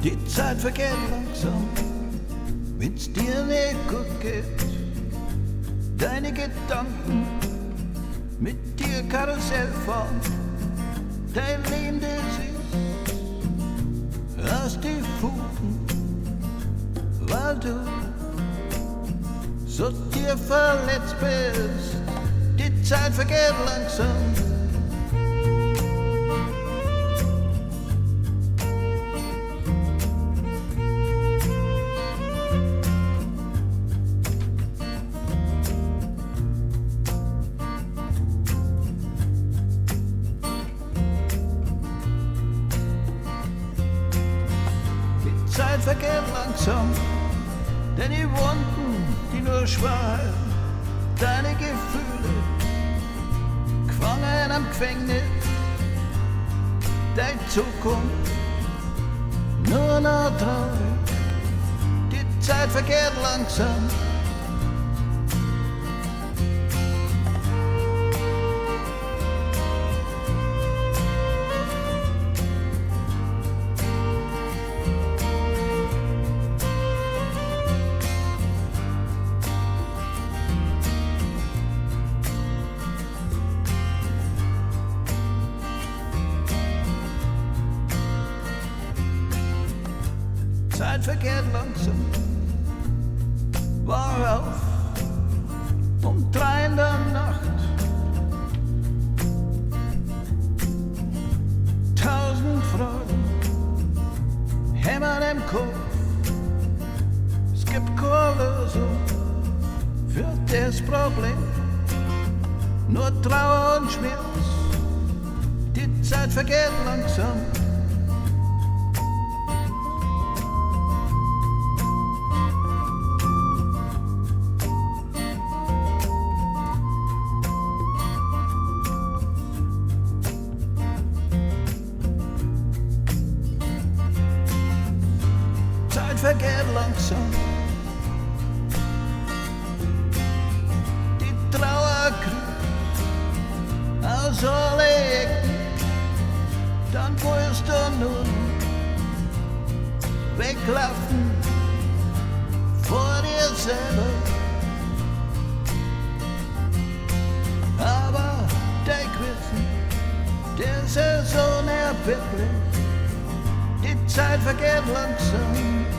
Die Zeit vergeht langsam, wenn's dir nicht gut geht. Deine Gedanken mit dir Karussell fahren. Dein Leben, das ist aus die Fugen, weil du so tief verletzt bist. Die Zeit vergeht langsam. Zeit vergeht langsam, denn die Wunden, die nur schweilen, deine Gefühle, gefangen am Gefängnis, deine Zukunft, nur noch traurig, die Zeit vergeht langsam. Zeit vergeht langsam, war auf um 3 in der Nacht. 1000 Fragen hämmern im Kopf. Es gibt keine Lösung für das Problem, nur Trauer und Schmerz. Die Zeit vergeht langsam. Zeit vergeht langsam. Die Trauer kriecht aus alle Ecken. Dann willst du nur weglaufen vor dir selber. Aber dein Gewissen, das ist unerbittlich. Die Zeit vergeht langsam.